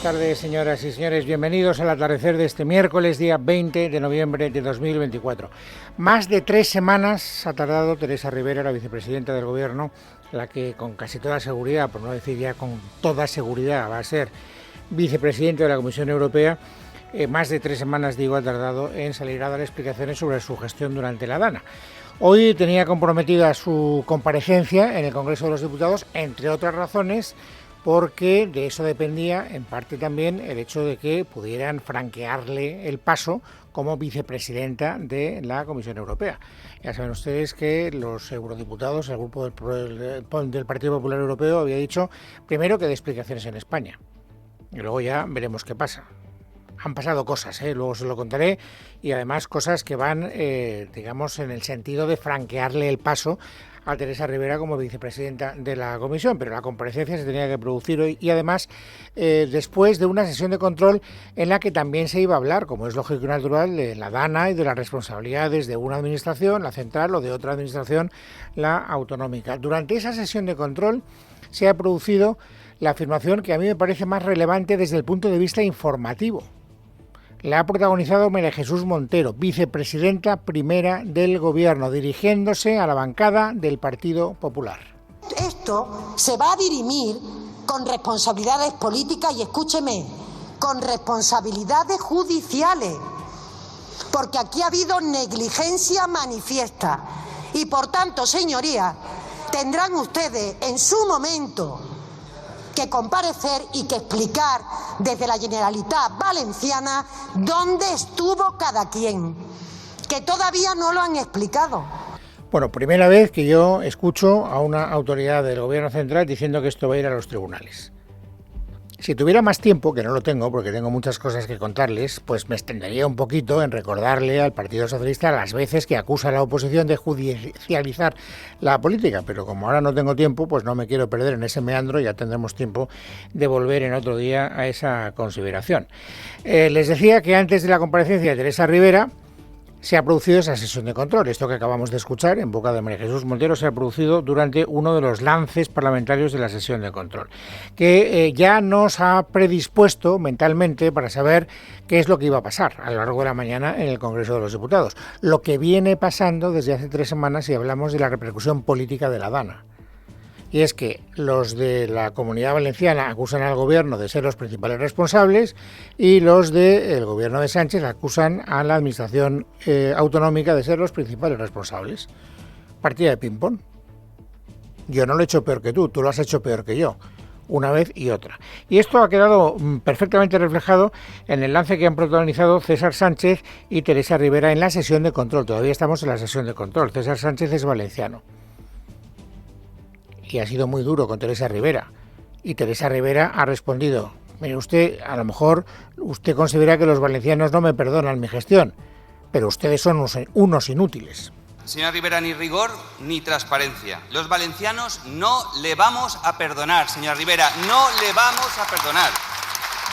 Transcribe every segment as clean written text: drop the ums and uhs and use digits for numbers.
tardes, señoras y señores. Bienvenidos al atardecer de este miércoles, día 20 de noviembre de 2024. Más de 3 semanas ha tardado Teresa Ribera, la vicepresidenta del Gobierno, la que con casi toda seguridad, por no decir ya con toda seguridad, va a ser vicepresidenta de la Comisión Europea. Más de 3 semanas, digo, ha tardado en salir a dar explicaciones sobre su gestión durante la DANA. Hoy tenía comprometida su comparecencia en el Congreso de los Diputados, entre otras razones, porque de eso dependía en parte también el hecho de que pudieran franquearle el paso como vicepresidenta de la Comisión Europea. Ya saben ustedes que los eurodiputados, el grupo del Partido Popular Europeo, había dicho primero que dé explicaciones en España y luego ya veremos qué pasa. Han pasado cosas, luego se lo contaré, y además cosas que van, digamos, en el sentido de franquearle el paso a Teresa Ribera como vicepresidenta de la Comisión, pero la comparecencia se tenía que producir hoy y además después de una sesión de control en la que también se iba a hablar, como es lógico y natural, de la DANA y de las responsabilidades de una administración, la central, o de otra administración, la autonómica. Durante esa sesión de control se ha producido la afirmación que a mí me parece más relevante desde el punto de vista informativo. La ha protagonizado María Jesús Montero, vicepresidenta primera del Gobierno, dirigiéndose a la bancada del Partido Popular. Esto se va a dirimir con responsabilidades políticas y, escúcheme, con responsabilidades judiciales, porque aquí ha habido negligencia manifiesta y, por tanto, señorías, tendrán ustedes en su momento que comparecer y que explicar desde la Generalitat Valenciana dónde estuvo cada quien, que todavía no lo han explicado. Bueno, primera vez que yo escucho a una autoridad del Gobierno central diciendo que esto va a ir a los tribunales. Si tuviera más tiempo, que no lo tengo porque tengo muchas cosas que contarles, pues me extendería un poquito en recordarle al Partido Socialista las veces que acusa a la oposición de judicializar la política, pero como ahora no tengo tiempo, pues no me quiero perder en ese meandro, ya tendremos tiempo de volver en otro día a esa consideración. Les decía que antes de la comparecencia de Teresa Ribera se ha producido esa sesión de control. Esto que acabamos de escuchar en boca de María Jesús Montero se ha producido durante uno de los lances parlamentarios de la sesión de control, que ya nos ha predispuesto mentalmente para saber qué es lo que iba a pasar a lo largo de la mañana en el Congreso de los Diputados. Lo que viene pasando desde hace 3 semanas si hablamos de la repercusión política de la DANA. Y es que los de la Comunidad Valenciana acusan al Gobierno de ser los principales responsables y los del Gobierno de Sánchez acusan a la Administración autonómica de ser los principales responsables. Partida de ping-pong. Yo no lo he hecho peor que tú lo has hecho peor que yo, una vez y otra. Y esto ha quedado perfectamente reflejado en el lance que han protagonizado César Sánchez y Teresa Ribera en la sesión de control. Todavía estamos en la sesión de control. César Sánchez es valenciano y ha sido muy duro con Teresa Ribera, y Teresa Ribera ha respondido: mire usted, a lo mejor usted considera que los valencianos no me perdonan mi gestión, pero ustedes son unos inútiles. Señora Ribera, ni rigor ni transparencia. Los valencianos no le vamos a perdonar, señora Ribera, no le vamos a perdonar.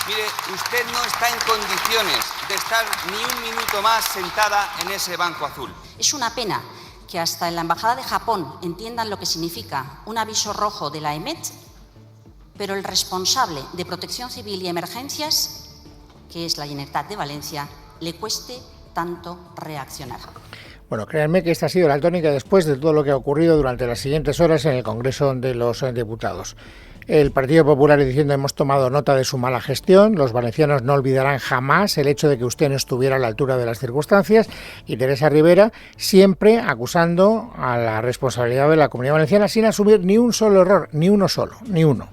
Mire, usted no está en condiciones de estar ni un minuto más sentada en ese banco azul. Es una pena que hasta en la Embajada de Japón entiendan lo que significa un aviso rojo de la EMET, pero el responsable de Protección Civil y Emergencias, que es la Generalitat de Valencia, le cueste tanto reaccionar. Bueno, créanme que esta ha sido la tónica después de todo lo que ha ocurrido durante las siguientes horas en el Congreso de los Diputados. El Partido Popular diciendo: hemos tomado nota de su mala gestión, los valencianos no olvidarán jamás el hecho de que usted no estuviera a la altura de las circunstancias, y Teresa Ribera siempre acusando a la responsabilidad de la Comunidad Valenciana sin asumir ni un solo error, ni uno solo, ni uno.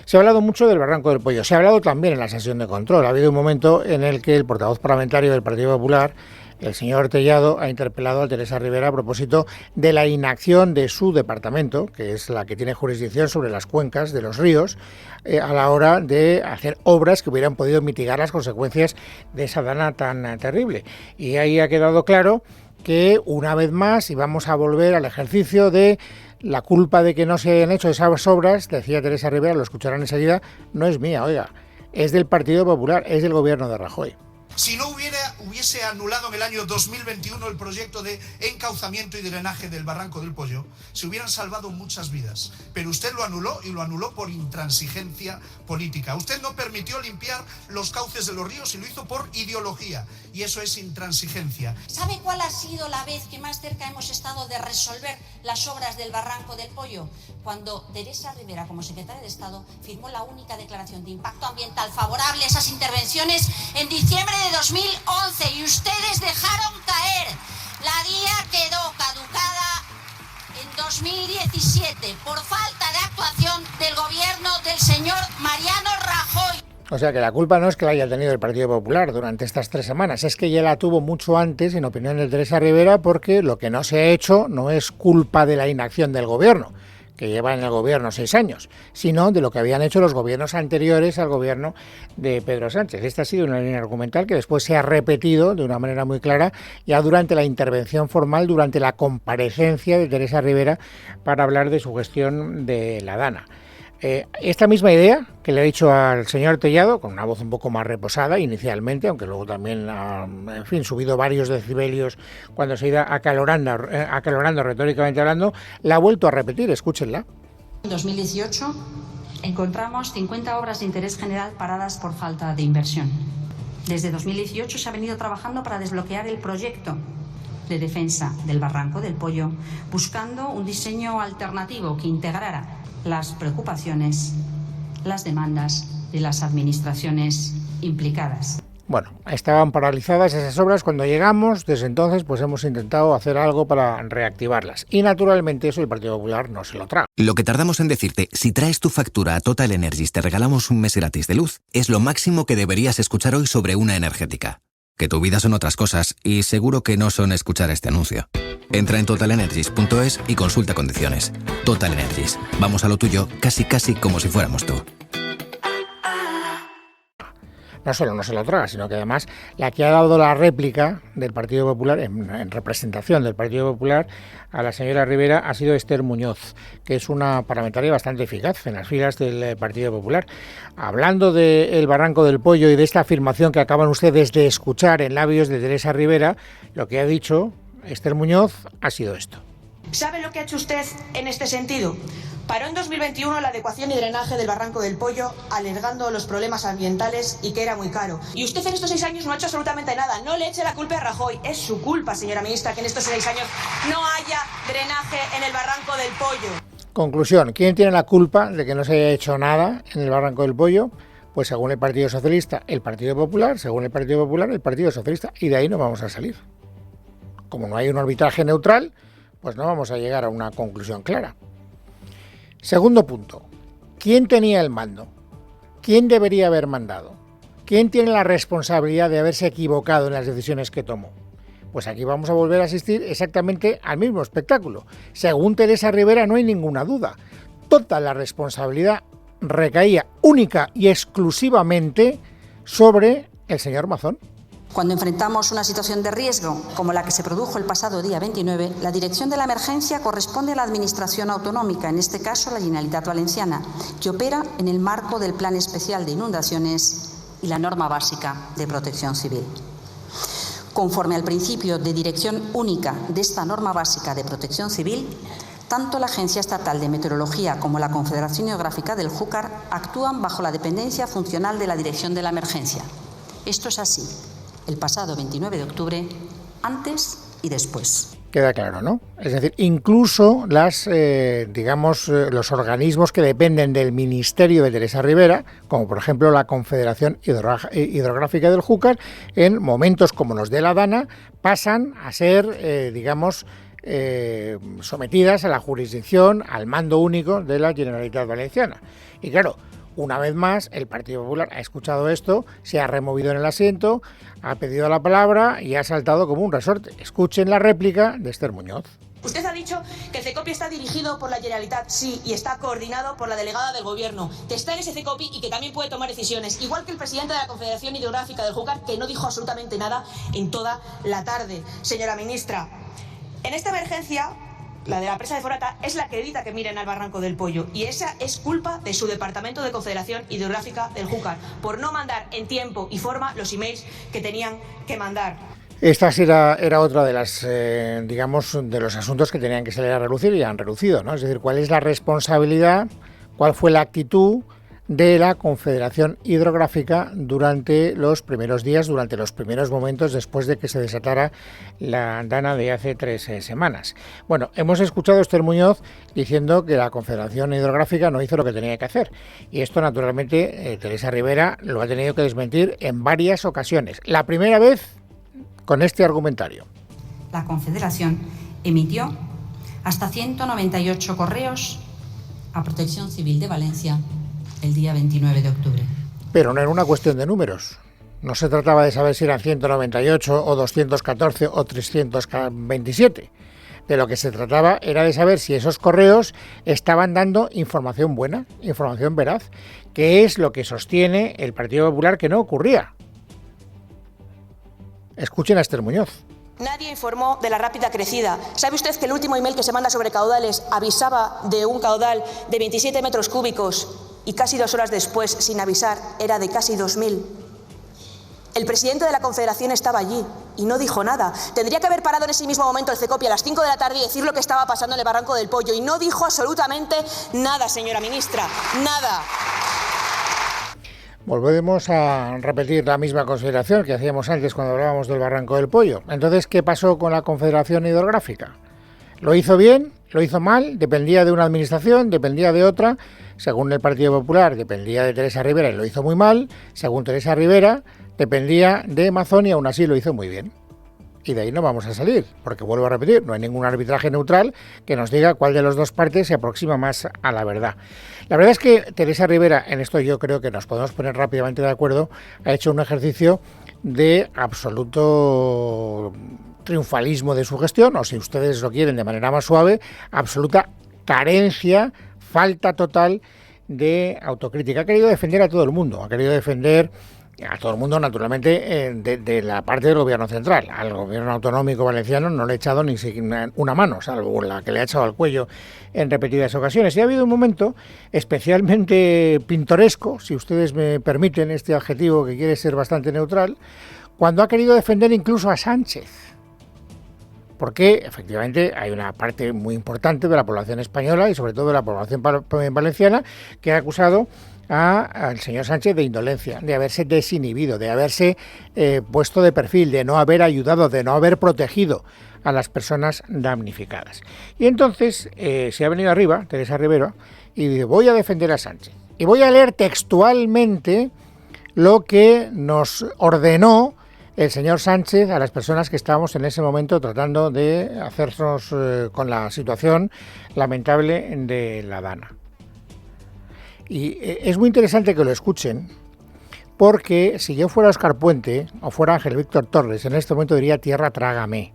Se ha hablado mucho del Barranco del Pollo, se ha hablado también en la sesión de control. Ha habido un momento en el que el portavoz parlamentario del Partido Popular, el señor Tellado, ha interpelado a Teresa Ribera a propósito de la inacción de su departamento, que es la que tiene jurisdicción sobre las cuencas de los ríos, a la hora de hacer obras que hubieran podido mitigar las consecuencias de esa DANA tan terrible. Y ahí ha quedado claro que, una vez más, íbamos a volver al ejercicio de la culpa de que no se hayan hecho esas obras, decía Teresa Ribera, lo escucharán enseguida, no es mía, oiga, es del Partido Popular, es del Gobierno de Rajoy. Si no hubiera hubiese anulado en el año 2021 el proyecto de encauzamiento y drenaje del Barranco del Pollo, se hubieran salvado muchas vidas. Pero usted lo anuló, y lo anuló por intransigencia política. Usted no permitió limpiar los cauces de los ríos y lo hizo por ideología. Y eso es intransigencia. ¿Sabe cuál ha sido la vez que más cerca hemos estado de resolver las obras del Barranco del Pollo? Cuando Teresa Rivera, como secretaria de Estado, firmó la única declaración de impacto ambiental favorable a esas intervenciones en diciembre de 2011, y ustedes dejaron caer. La guía quedó caducada en 2017 por falta de actuación del gobierno del señor Mariano Rajoy. O sea que la culpa no es que la haya tenido el Partido Popular durante estas 3 semanas, es que ya la tuvo mucho antes, en opinión de Teresa Rivera, porque lo que no se ha hecho no es culpa de la inacción del gobierno, que lleva en el gobierno 6 años, sino de lo que habían hecho los gobiernos anteriores al gobierno de Pedro Sánchez. Esta ha sido una línea argumental que después se ha repetido de una manera muy clara ya durante la intervención formal, durante la comparecencia de Teresa Rivera para hablar de su gestión de la Dana. Esta misma idea que le he dicho al señor Tellado, con una voz un poco más reposada inicialmente, aunque luego también ha subido varios decibelios cuando se ha ido acalorando retóricamente hablando, la ha vuelto a repetir, escúchenla. En 2018 encontramos 50 obras de interés general paradas por falta de inversión. Desde 2018 se ha venido trabajando para desbloquear el proyecto de defensa del Barranco del Pollo, buscando un diseño alternativo que integrara las preocupaciones, las demandas de las administraciones implicadas. Bueno, estaban paralizadas esas obras cuando llegamos, desde entonces pues hemos intentado hacer algo para reactivarlas. Y naturalmente eso el Partido Popular no se lo traga. Lo que tardamos en decirte, si traes tu factura a Total Energies te regalamos un mes gratis de luz, es lo máximo que deberías escuchar hoy sobre una energética. Que tu vida son otras cosas y seguro que no son escuchar este anuncio. Entra en totalenergies.es y consulta condiciones. Total Energies. Vamos a lo tuyo casi como si fuéramos tú. No solo no se lo traga, sino que además la que ha dado la réplica del Partido Popular, en representación del Partido Popular, a la señora Rivera ha sido Esther Muñoz, que es una parlamentaria bastante eficaz en las filas del Partido Popular. Hablando del Barranco del Pollo y de esta afirmación que acaban ustedes de escuchar en labios de Teresa Rivera, lo que ha dicho Esther Muñoz ha sido esto. ¿Sabe lo que ha hecho usted en este sentido? Paró en 2021 la adecuación y drenaje del Barranco del Pollo, alegando los problemas ambientales y que era muy caro. Y usted en estos 6 años no ha hecho absolutamente nada. No le eche la culpa a Rajoy. Es su culpa, señora ministra, que en estos 6 años no haya drenaje en el Barranco del Pollo. Conclusión, ¿quién tiene la culpa de que no se haya hecho nada en el Barranco del Pollo? Pues según el Partido Socialista, el Partido Popular, según el Partido Popular, el Partido Socialista, y de ahí no vamos a salir. Como no hay un arbitraje neutral, pues no vamos a llegar a una conclusión clara. Segundo punto, ¿quién tenía el mando? ¿Quién debería haber mandado? ¿Quién tiene la responsabilidad de haberse equivocado en las decisiones que tomó? Pues aquí vamos a volver a asistir exactamente al mismo espectáculo. Según Teresa Rivera no hay ninguna duda. Toda la responsabilidad recaía única y exclusivamente sobre el señor Mazón. Cuando enfrentamos una situación de riesgo como la que se produjo el pasado día 29, la dirección de la emergencia corresponde a la Administración Autonómica, en este caso la Generalitat Valenciana, que opera en el marco del Plan Especial de Inundaciones y la norma básica de protección civil. Conforme al principio de dirección única de esta norma básica de protección civil, tanto la Agencia Estatal de Meteorología como la Confederación Hidrográfica del Júcar actúan bajo la dependencia funcional de la dirección de la emergencia. Esto es así el pasado 29 de octubre, antes y después. Queda claro, ¿no? Es decir, incluso los organismos que dependen del Ministerio de Teresa Rivera, como por ejemplo la Confederación Hidrográfica del Júcar, en momentos como los de la Dana, pasan a ser, sometidas a la jurisdicción, al mando único de la Generalitat Valenciana. Y claro, una vez más, el Partido Popular ha escuchado esto, se ha removido en el asiento, ha pedido la palabra y ha saltado como un resorte. Escuchen la réplica de Esther Muñoz. Usted ha dicho que el CECOPI está dirigido por la Generalitat, sí, y está coordinado por la delegada del Gobierno, que está en ese CECOPI y que también puede tomar decisiones, igual que el presidente de la Confederación Hidrográfica del Júcar, que no dijo absolutamente nada en toda la tarde. Señora ministra, en esta emergencia la de la presa de Forata, es la que evita que miren al Barranco del Pollo. Y esa es culpa de su Departamento de Confederación Hidrográfica del Júcar, por no mandar en tiempo y forma los emails que tenían que mandar. Esta era otra de las, digamos, de los asuntos que tenían que salir a relucir y han relucido, ¿no? Es decir, cuál es la responsabilidad, cuál fue la actitud de la Confederación Hidrográfica durante los primeros días, durante los primeros momentos después de que se desatara la dana de hace 3 semanas. Bueno, hemos escuchado a Esther Muñoz diciendo que la Confederación Hidrográfica no hizo lo que tenía que hacer. Y esto, naturalmente, Teresa Rivera lo ha tenido que desmentir en varias ocasiones. La primera vez con este argumentario. La Confederación emitió hasta 198 correos a Protección Civil de Valencia el día 29 de octubre. Pero no era una cuestión de números. No se trataba de saber si eran 198 o 214 o 327. De lo que se trataba era de saber si esos correos estaban dando información buena, información veraz, que es lo que sostiene el Partido Popular que no ocurría. Escuchen a Esther Muñoz. Nadie informó de la rápida crecida. ¿Sabe usted que el último email que se manda sobre caudales avisaba de un caudal de 27 metros cúbicos y casi 2 horas después, sin avisar, era de casi 2.000? El presidente de la Confederación estaba allí y no dijo nada. Tendría que haber parado en ese mismo momento el CECOPI a las 5 de la tarde y decir lo que estaba pasando en el Barranco del Pollo. Y no dijo absolutamente nada, señora ministra. Nada. Volvemos a repetir la misma consideración que hacíamos antes cuando hablábamos del Barranco del Pollo. Entonces, ¿qué pasó con la Confederación Hidrográfica? ¿Lo hizo bien? ¿Lo hizo mal? ¿Dependía de una administración? ¿Dependía de otra? Según el Partido Popular, dependía de Teresa Rivera y lo hizo muy mal. Según Teresa Rivera, dependía de Mazón y aún así lo hizo muy bien. Y de ahí no vamos a salir, porque vuelvo a repetir, no hay ningún arbitraje neutral que nos diga cuál de las dos partes se aproxima más a la verdad. La verdad es que Teresa Rivera, en esto yo creo que nos podemos poner rápidamente de acuerdo, ha hecho un ejercicio de absoluto triunfalismo de su gestión, o si ustedes lo quieren de manera más suave, absoluta carencia, falta total de autocrítica. Ha querido defender a todo el mundo, ha querido defender a todo el mundo, naturalmente, de la parte del gobierno central. Al gobierno autonómico valenciano no le he echado ni siquiera una mano, salvo la que le ha echado al cuello en repetidas ocasiones. Y ha habido un momento especialmente pintoresco, si ustedes me permiten este adjetivo que quiere ser bastante neutral, cuando ha querido defender incluso a Sánchez. Porque efectivamente hay una parte muy importante de la población española y sobre todo de la población valenciana que ha acusado al señor Sánchez de indolencia, de haberse desinhibido, de haberse puesto de perfil, de no haber ayudado, de no haber protegido a las personas damnificadas. Y entonces se ha venido arriba Teresa Rivera y dice: voy a defender a Sánchez. Y voy a leer textualmente lo que nos ordenó el señor Sánchez a las personas que estábamos en ese momento tratando de hacernos con la situación lamentable de la dana. Y es muy interesante que lo escuchen, porque si yo fuera Óscar Puente o fuera Ángel Víctor Torres, en este momento diría: tierra, trágame.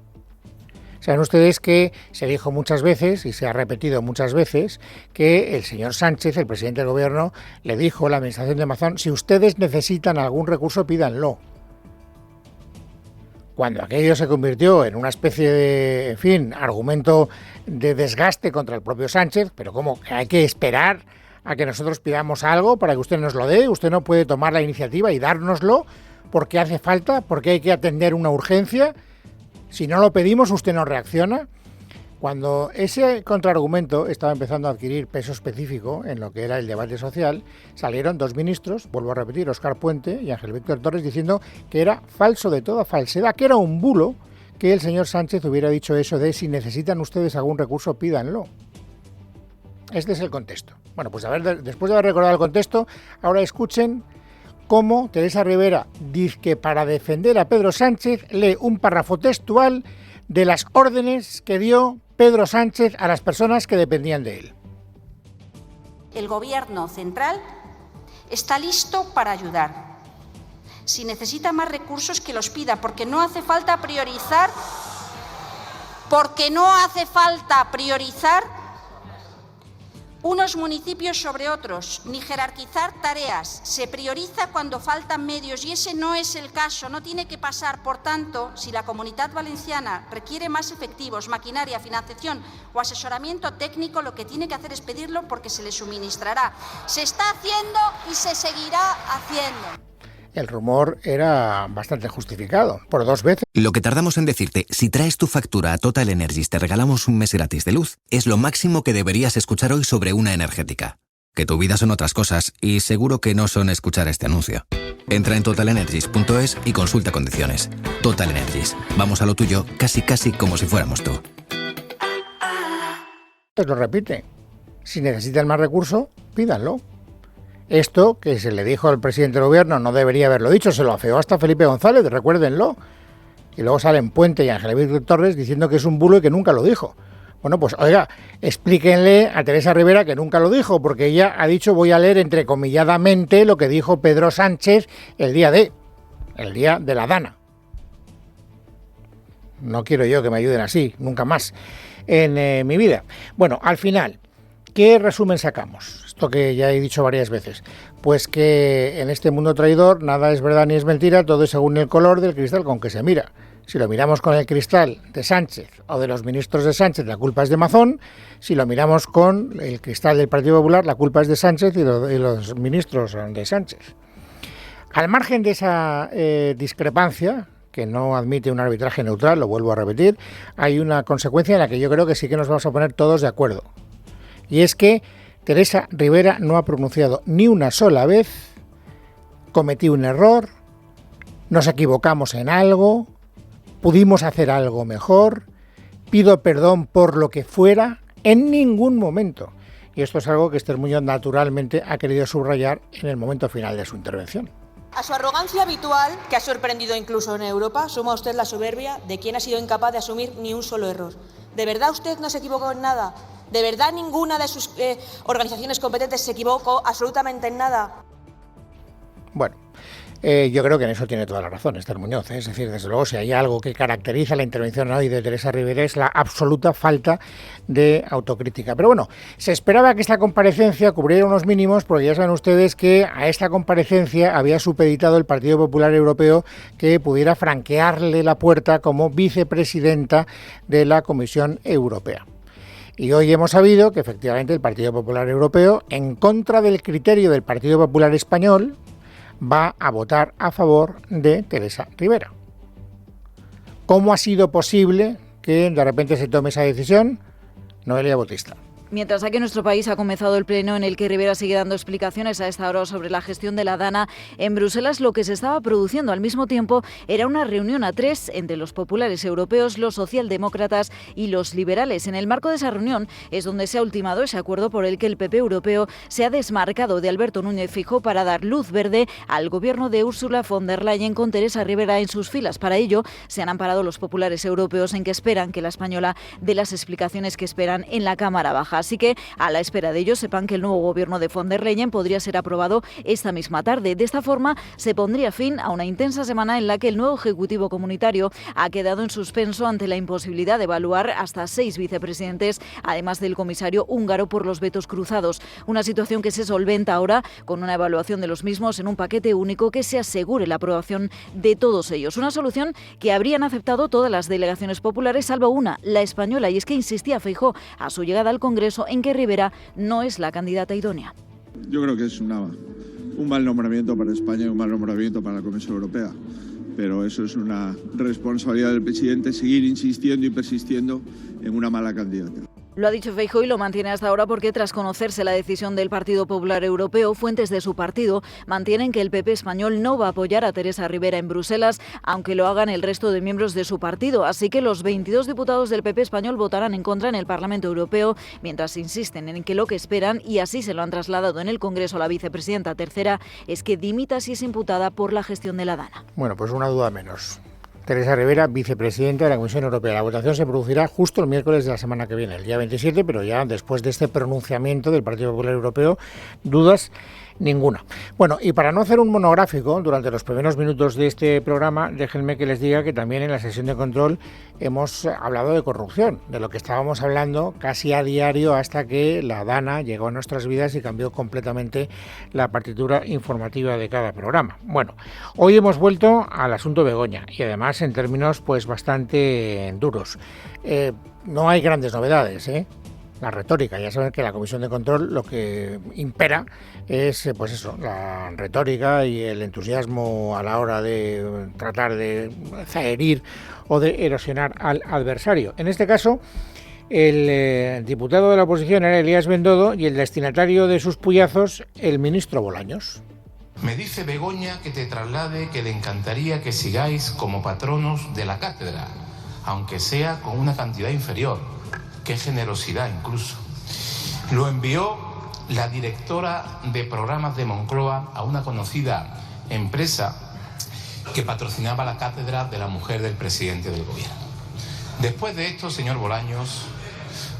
Saben ustedes que se dijo muchas veces, y se ha repetido muchas veces, que el señor Sánchez, el presidente del gobierno, le dijo a la administración de Mazón: si ustedes necesitan algún recurso, pídanlo. Cuando aquello se convirtió en una especie de, en fin, argumento de desgaste contra el propio Sánchez, pero ¿cómo? Hay que esperar a que nosotros pidamos algo para que usted nos lo dé. Usted no puede tomar la iniciativa y dárnoslo porque hace falta, porque hay que atender una urgencia. Si no lo pedimos, usted no reacciona. Cuando ese contraargumento estaba empezando a adquirir peso específico en lo que era el debate social, salieron dos ministros, vuelvo a repetir, Óscar Puente y Ángel Víctor Torres, diciendo que era falso de toda falsedad, que era un bulo que el señor Sánchez hubiera dicho eso de: si necesitan ustedes algún recurso, pídanlo. Este es el contexto. Bueno, pues después de haber recordado el contexto, ahora escuchen cómo Teresa Rivera dice que para defender a Pedro Sánchez lee un párrafo textual de las órdenes que dio Pedro Sánchez a las personas que dependían de él. El Gobierno central está listo para ayudar. Si necesita más recursos, que los pida, porque no hace falta priorizar, unos municipios sobre otros, ni jerarquizar tareas. Se prioriza cuando faltan medios y ese no es el caso, no tiene que pasar. Por tanto, si la Comunitat Valenciana requiere más efectivos, maquinaria, financiación o asesoramiento técnico, lo que tiene que hacer es pedirlo porque se le suministrará. Se está haciendo y se seguirá haciendo. El rumor era bastante justificado, por 2 veces. Lo que tardamos en decirte, si traes tu factura a Total Energies te regalamos un mes gratis de luz, es lo máximo que deberías escuchar hoy sobre una energética. Que tu vida son otras cosas y seguro que no son escuchar este anuncio. Entra en totalenergies.es y consulta condiciones. Total Energies. Vamos a lo tuyo casi como si fuéramos tú. Pues lo repite. Si necesitan más recursos, pídanlo. Esto que se le dijo al presidente del gobierno no debería haberlo dicho, se lo afeó hasta Felipe González, recuérdenlo. Y luego salen Puente y Ángel Víctor Torres diciendo que es un bulo y que nunca lo dijo. Bueno, pues oiga, explíquenle a Teresa Rivera que nunca lo dijo, porque ella ha dicho, voy a leer entrecomilladamente lo que dijo Pedro Sánchez el día de la Dana. No quiero yo que me ayuden así, nunca más en mi vida. Bueno, al final, ¿qué resumen sacamos? Esto que ya he dicho varias veces. Pues que en este mundo traidor nada es verdad ni es mentira, todo es según el color del cristal con que se mira. Si lo miramos con el cristal de Sánchez o de los ministros de Sánchez, la culpa es de Mazón. Si lo miramos con el cristal del Partido Popular, la culpa es de Sánchez y los ministros son de Sánchez. Al margen de esa discrepancia, que no admite un arbitraje neutral, lo vuelvo a repetir, hay una consecuencia en la que yo creo que sí que nos vamos a poner todos de acuerdo. Y es que Teresa Rivera no ha pronunciado ni una sola vez, cometí un error, nos equivocamos en algo, pudimos hacer algo mejor, pido perdón por lo que fuera, en ningún momento. Y esto es algo que Esther Muñoz naturalmente ha querido subrayar en el momento final de su intervención. A su arrogancia habitual, que ha sorprendido incluso en Europa, suma usted la soberbia de quien ha sido incapaz de asumir ni un solo error. ¿De verdad usted no se equivocó en nada? ¿De verdad ninguna de sus organizaciones competentes se equivocó absolutamente en nada? Bueno, yo creo que en eso tiene toda la razón Esther Muñoz. Es decir, desde luego, si hay algo que caracteriza la intervención hoy de Teresa Rivera es la absoluta falta de autocrítica. Pero bueno, se esperaba que esta comparecencia cubriera unos mínimos, porque ya saben ustedes que a esta comparecencia había supeditado el Partido Popular Europeo que pudiera franquearle la puerta como vicepresidenta de la Comisión Europea. Y hoy hemos sabido que efectivamente el Partido Popular Europeo, en contra del criterio del Partido Popular Español, va a votar a favor de Teresa Rivera. ¿Cómo ha sido posible que de repente se tome esa decisión? Noelia Bautista. Mientras aquí en nuestro país ha comenzado el pleno en el que Rivera sigue dando explicaciones a esta hora sobre la gestión de la Dana, en Bruselas lo que se estaba produciendo al mismo tiempo era una reunión a 3 entre los populares europeos, los socialdemócratas y los liberales. En el marco de esa reunión es donde se ha ultimado ese acuerdo por el que el PP europeo se ha desmarcado de Alberto Núñez Feijóo para dar luz verde al gobierno de Ursula von der Leyen con Teresa Rivera en sus filas. Para ello se han amparado los populares europeos en que esperan que la española dé las explicaciones que esperan en la Cámara Baja. Así que, a la espera de ello, sepan que el nuevo gobierno de von der Leyen podría ser aprobado esta misma tarde. De esta forma, se pondría fin a una intensa semana en la que el nuevo Ejecutivo Comunitario ha quedado en suspenso ante la imposibilidad de evaluar hasta 6 vicepresidentes, además del comisario húngaro por los vetos cruzados. Una situación que se solventa ahora con una evaluación de los mismos en un paquete único que se asegure la aprobación de todos ellos. Una solución que habrían aceptado todas las delegaciones populares, salvo una, la española, y es que insistía Feijóo a su llegada al Congreso en que Rivera no es la candidata idónea. Yo creo que es un mal nombramiento para España y un mal nombramiento para la Comisión Europea, pero eso es una responsabilidad del presidente seguir insistiendo y persistiendo en una mala candidata. Lo ha dicho Feijóo y lo mantiene hasta ahora porque tras conocerse la decisión del Partido Popular Europeo, fuentes de su partido mantienen que el PP español no va a apoyar a Teresa Rivera en Bruselas, aunque lo hagan el resto de miembros de su partido. Así que los 22 diputados del PP español votarán en contra en el Parlamento Europeo, mientras insisten en que lo que esperan, y así se lo han trasladado en el Congreso a la vicepresidenta tercera, es que dimita si es imputada por la gestión de la Dana. Bueno, pues una duda menos. Teresa Rivera, vicepresidenta de la Comisión Europea. La votación se producirá justo el miércoles de la semana que viene, el día 27, pero ya después de este pronunciamiento del Partido Popular Europeo, dudas Ninguna. Bueno, y para no hacer un monográfico durante los primeros minutos de este programa, déjenme que les diga que también en la sesión de control hemos hablado de corrupción, de lo que estábamos hablando casi a diario hasta que la DANA llegó a nuestras vidas y cambió completamente la partitura informativa de cada programa. Bueno, hoy hemos vuelto al asunto Begoña y además en términos pues bastante duros. No hay grandes novedades, La retórica, ya saben que la Comisión de Control lo que impera es pues eso, la retórica y el entusiasmo a la hora de tratar de herir o de erosionar al adversario. En este caso, el diputado de la oposición era Elías Bendodo y el destinatario de sus puyazos, el ministro Bolaños. Me dice Begoña que te traslade que le encantaría que sigáis como patronos de la cátedra, aunque sea con una cantidad inferior. Qué generosidad incluso. Lo envió la directora de programas de Moncloa a una conocida empresa que patrocinaba la cátedra de la mujer del presidente del gobierno. Después de esto, señor Bolaños,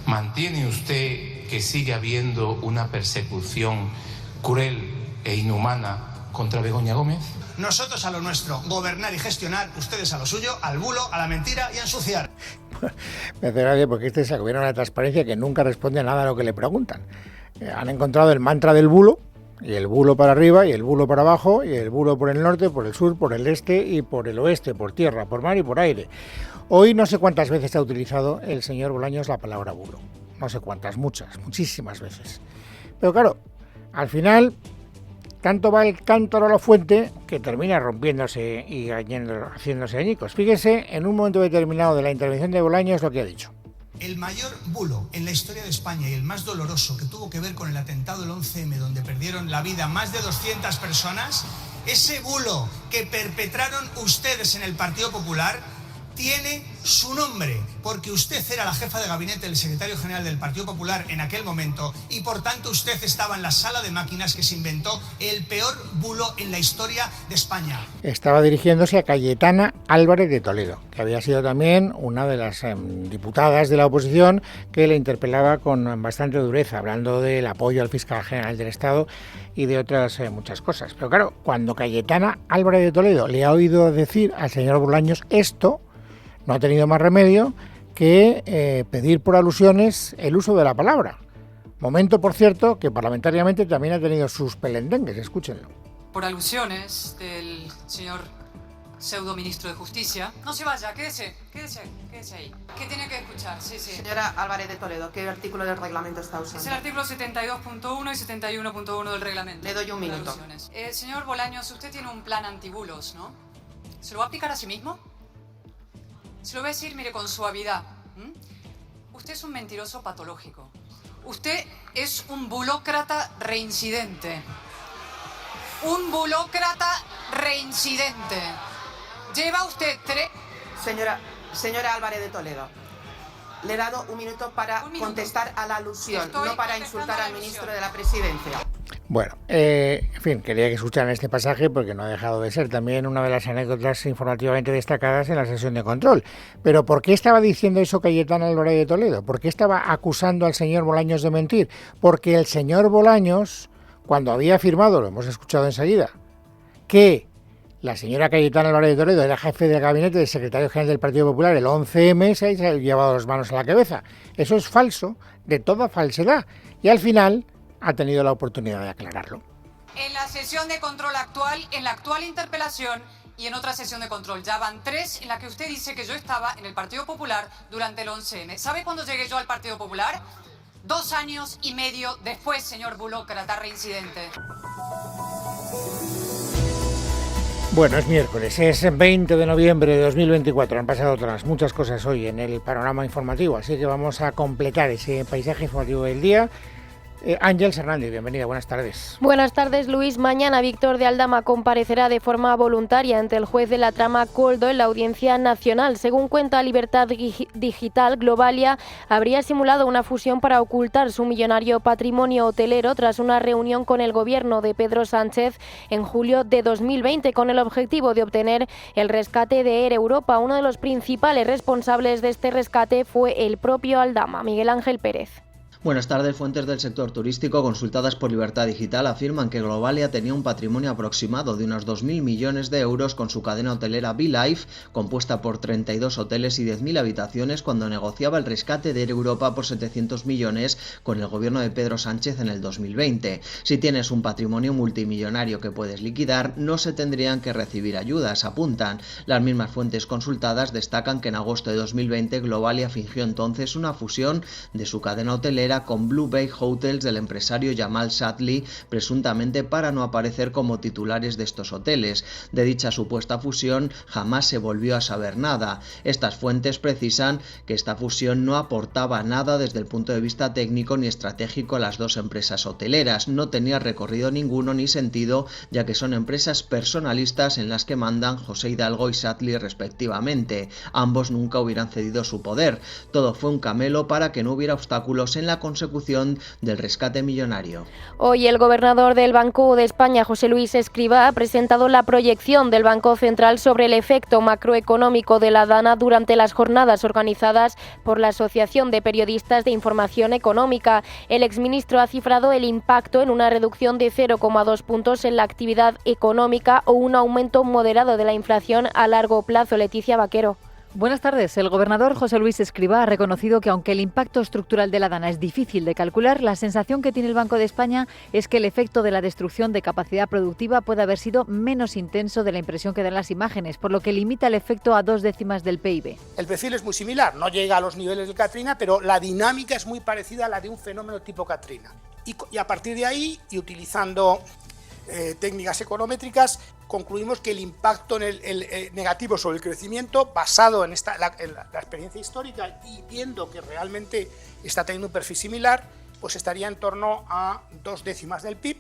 ¿mantiene usted que sigue habiendo una persecución cruel e inhumana contra Begoña Gómez? Nosotros a lo nuestro, gobernar y gestionar, ustedes a lo suyo, al bulo, a la mentira y a ensuciar. Me hace gracia porque este es el gobierno de la transparencia que nunca responde a nada a lo que le preguntan. Han encontrado el mantra del bulo, y el bulo para arriba, y el bulo para abajo, y el bulo por el norte, por el sur, por el este y por el oeste, por tierra, por mar y por aire. Hoy no sé cuántas veces ha utilizado el señor Bolaños la palabra bulo. No sé cuántas, muchas, muchísimas veces. Pero claro, al final tanto va el cántaro a la fuente que termina rompiéndose y haciéndose añicos. Fíjese en un momento determinado de la intervención de Bolaños lo que ha dicho. El mayor bulo en la historia de España y el más doloroso que tuvo que ver con el atentado del 11M, donde perdieron la vida más de 200 personas, ese bulo que perpetraron ustedes en el Partido Popular tiene su nombre, porque usted era la jefa de gabinete del secretario general del Partido Popular en aquel momento y por tanto usted estaba en la sala de máquinas que se inventó el peor bulo en la historia de España. Estaba dirigiéndose a Cayetana Álvarez de Toledo, que había sido también una de las diputadas de la oposición que le interpelaba con bastante dureza, hablando del apoyo al fiscal general del Estado y de otras muchas cosas. Pero claro, cuando Cayetana Álvarez de Toledo le ha oído decir al señor Bolaños esto, no ha tenido más remedio que pedir por alusiones el uso de la palabra. Momento, por cierto, que parlamentariamente también ha tenido sus pelendengues, escúchenlo. Por alusiones del señor pseudo ministro de Justicia. No se vaya, quédese ahí. ¿Qué tiene que escuchar? Sí. Señora Álvarez de Toledo, ¿qué artículo del reglamento está usando? Es el artículo 72.1 y 71.1 del reglamento. Le doy un minuto. Señor Bolaños, usted tiene un plan antibulos, ¿no? ¿Se lo va a aplicar a sí mismo? Se lo voy a decir, mire, con suavidad. Usted es un mentiroso patológico. Usted es un bulócrata reincidente. Un bulócrata reincidente. Lleva usted Señora Álvarez de Toledo, le he dado un minuto para contestar a la alusión, no para insultar al ministro de la Presidencia. Bueno, en fin, quería que escucharan este pasaje porque no ha dejado de ser también una de las anécdotas informativamente destacadas en la sesión de control. Pero ¿por qué estaba diciendo eso Cayetana Álvarez de Toledo? ¿Por qué estaba acusando al señor Bolaños de mentir? Porque el señor Bolaños, cuando había afirmado, lo hemos escuchado enseguida, que la señora Cayetana Álvarez de Toledo era jefe del gabinete del secretario general del Partido Popular el 11M, se ha llevado las manos a la cabeza. Eso es falso, de toda falsedad. Y al final ha tenido la oportunidad de aclararlo. En la sesión de control actual, en la actual interpelación y en otra sesión de control. Ya van 3 en la que usted dice que yo estaba en el Partido Popular durante el 11M. ¿Sabe cuándo llegué yo al Partido Popular? 2 años y medio después, señor bulócrata reincidente. Bueno, es miércoles, es 20 de noviembre de 2024. Han pasado otras muchas cosas hoy en el panorama informativo, así que vamos a completar ese paisaje informativo del día. Ángeles Hernández, bienvenida, buenas tardes. Buenas tardes, Luis. Mañana Víctor de Aldama comparecerá de forma voluntaria ante el juez de la trama Coldo en la Audiencia Nacional. Según cuenta Libertad Digital, Globalia habría simulado una fusión para ocultar su millonario patrimonio hotelero tras una reunión con el gobierno de Pedro Sánchez en julio de 2020 con el objetivo de obtener el rescate de Air Europa. Uno de los principales responsables de este rescate fue el propio Aldama, Miguel Ángel Pérez. Buenas tardes. Fuentes del sector turístico consultadas por Libertad Digital afirman que Globalia tenía un patrimonio aproximado de unos 2.000 millones de euros con su cadena hotelera BeLife, compuesta por 32 hoteles y 10.000 habitaciones, cuando negociaba el rescate de Air Europa por 700 millones con el gobierno de Pedro Sánchez en el 2020. Si tienes un patrimonio multimillonario que puedes liquidar, no se tendrían que recibir ayudas, apuntan. Las mismas fuentes consultadas destacan que en agosto de 2020 Globalia fingió entonces una fusión de su cadena hotelera con Blue Bay Hotels del empresario Jamal Shadley, presuntamente para no aparecer como titulares de estos hoteles. De dicha supuesta fusión jamás se volvió a saber nada. Estas fuentes precisan que esta fusión no aportaba nada desde el punto de vista técnico ni estratégico a las dos empresas hoteleras. No tenía recorrido ninguno ni sentido, ya que son empresas personalistas en las que mandan José Hidalgo y Shadley respectivamente. Ambos nunca hubieran cedido su poder. Todo fue un camelo para que no hubiera obstáculos en la consecución del rescate millonario. Hoy el gobernador del Banco de España, José Luis Escrivá, ha presentado la proyección del Banco Central sobre el efecto macroeconómico de la DANA durante las jornadas organizadas por la Asociación de Periodistas de Información Económica. El exministro ha cifrado el impacto en una reducción de 0,2 puntos en la actividad económica o un aumento moderado de la inflación a largo plazo. Leticia Vaquero. Buenas tardes. El gobernador José Luis Escrivá ha reconocido que aunque el impacto estructural de la DANA es difícil de calcular, la sensación que tiene el Banco de España es que el efecto de la destrucción de capacidad productiva puede haber sido menos intenso de la impresión que dan las imágenes, por lo que limita el efecto a 2 décimas del PIB. El perfil es muy similar, no llega a los niveles del Katrina, pero la dinámica es muy parecida a la de un fenómeno tipo Katrina. Y a partir de ahí, y utilizando técnicas econométricas, concluimos que el impacto en el negativo sobre el crecimiento, basado en la experiencia histórica y viendo que realmente está teniendo un perfil similar, pues estaría en torno a 2 décimas del PIB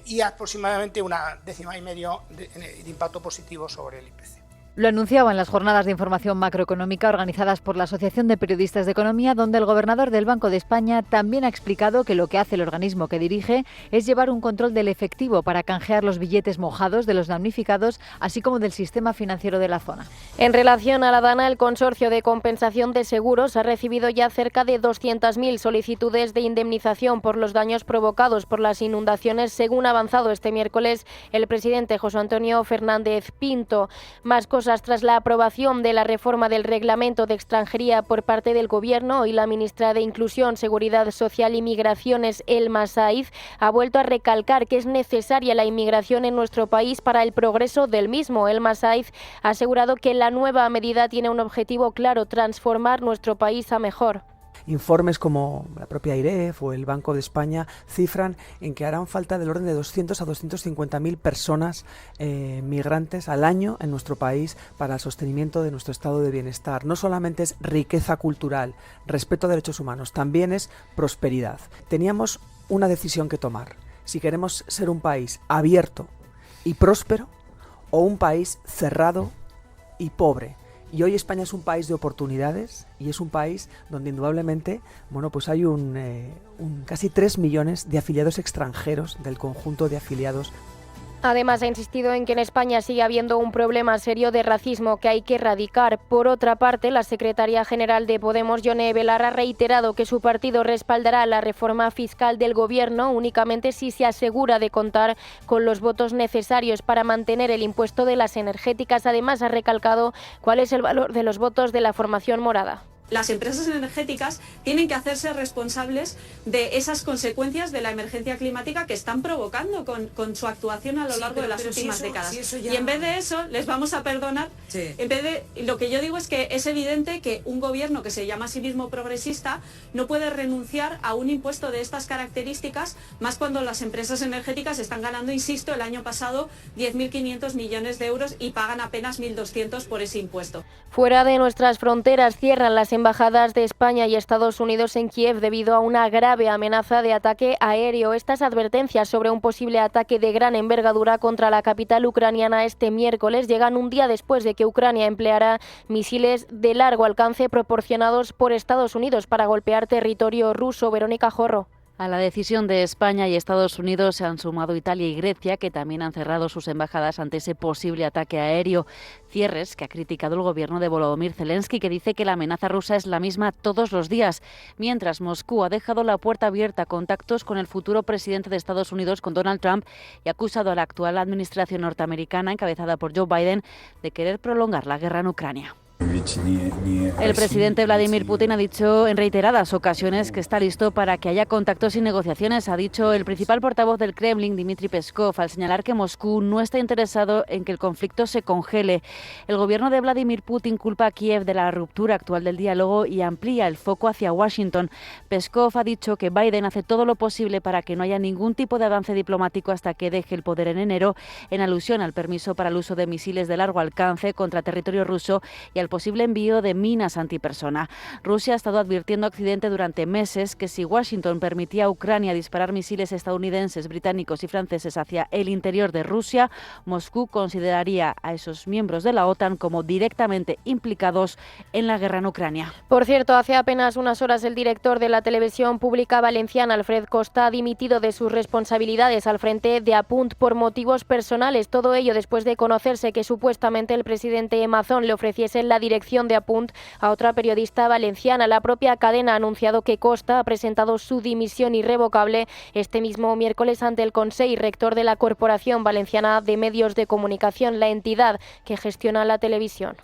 y aproximadamente 1,5 décimas de impacto positivo sobre el IPC. Lo anunciaba en las jornadas de información macroeconómica organizadas por la Asociación de Periodistas de Economía, donde el gobernador del Banco de España también ha explicado que lo que hace el organismo que dirige es llevar un control del efectivo para canjear los billetes mojados de los damnificados, así como del sistema financiero de la zona. En relación a la DANA, el Consorcio de Compensación de Seguros ha recibido ya cerca de 200.000 solicitudes de indemnización por los daños provocados por las inundaciones, según ha avanzado este miércoles el presidente José Antonio Fernández Pinto. Más cosas tras la aprobación de la reforma del Reglamento de Extranjería por parte del Gobierno. Hoy la ministra de Inclusión, Seguridad Social y Migraciones, Elma Saiz, ha vuelto a recalcar que es necesaria la inmigración en nuestro país para el progreso del mismo. Elma Saiz ha asegurado que la nueva medida tiene un objetivo claro: transformar nuestro país a mejor. Informes como la propia AIREF o el Banco de España cifran en que harán falta del orden de 200 a 250.000 personas migrantes al año en nuestro país para el sostenimiento de nuestro estado de bienestar. No solamente es riqueza cultural, respeto a derechos humanos, también es prosperidad. Teníamos una decisión que tomar: si queremos ser un país abierto y próspero o un país cerrado y pobre. Y hoy España es un país de oportunidades y es un país donde indudablemente, pues hay casi 3 millones de afiliados extranjeros del conjunto de afiliados. Además, ha insistido en que en España sigue habiendo un problema serio de racismo que hay que erradicar. Por otra parte, la secretaria general de Podemos, Yone Belarra, ha reiterado que su partido respaldará la reforma fiscal del Gobierno únicamente si se asegura de contar con los votos necesarios para mantener el impuesto de las energéticas. Además, ha recalcado cuál es el valor de los votos de la formación morada. Las empresas energéticas tienen que hacerse responsables de esas consecuencias de la emergencia climática que están provocando con su actuación a lo largo de las últimas décadas. Y en vez de eso, les vamos a perdonar. En vez de, lo que yo digo es que es evidente que un gobierno que se llama a sí mismo progresista no puede renunciar a un impuesto de estas características, más cuando las empresas energéticas están ganando, insisto, el año pasado 10.500 millones de euros y pagan apenas 1.200 por ese impuesto. Fuera de nuestras fronteras cierran las embajadas de España y Estados Unidos en Kiev debido a una grave amenaza de ataque aéreo. Estas advertencias sobre un posible ataque de gran envergadura contra la capital ucraniana este miércoles llegan un día después de que Ucrania empleara misiles de largo alcance proporcionados por Estados Unidos para golpear territorio ruso. Verónica Jorro. A la decisión de España y Estados Unidos se han sumado Italia y Grecia, que también han cerrado sus embajadas ante ese posible ataque aéreo. Cierres que ha criticado el gobierno de Volodymyr Zelensky, que dice que la amenaza rusa es la misma todos los días, mientras Moscú ha dejado la puerta abierta a contactos con el futuro presidente de Estados Unidos, con Donald Trump, y ha acusado a la actual administración norteamericana, encabezada por Joe Biden, de querer prolongar la guerra en Ucrania. El presidente Vladimir Putin ha dicho en reiteradas ocasiones que está listo para que haya contactos y negociaciones, ha dicho el principal portavoz del Kremlin, Dmitry Peskov, al señalar que Moscú no está interesado en que el conflicto se congele. El gobierno de Vladimir Putin culpa a Kiev de la ruptura actual del diálogo y amplía el foco hacia Washington. Peskov ha dicho que Biden hace todo lo posible para que no haya ningún tipo de avance diplomático hasta que deje el poder en enero, en alusión al permiso para el uso de misiles de largo alcance contra territorio ruso y al posible envío de minas antipersona. Rusia ha estado advirtiendo a Occidente durante meses que si Washington permitía a Ucrania disparar misiles estadounidenses, británicos y franceses hacia el interior de Rusia, Moscú consideraría a esos miembros de la OTAN como directamente implicados en la guerra en Ucrania. Por cierto, hace apenas unas horas el director de la televisión pública valenciana, Alfred Costa, ha dimitido de sus responsabilidades al frente de Apunt por motivos personales. Todo ello después de conocerse que supuestamente el presidente Mazón le ofreciese la dirección de Apunt a otra periodista valenciana. La propia cadena ha anunciado que Costa ha presentado su dimisión irrevocable este mismo miércoles ante el Consell Rector de la Corporación Valenciana de Medios de Comunicación, la entidad que gestiona la televisión.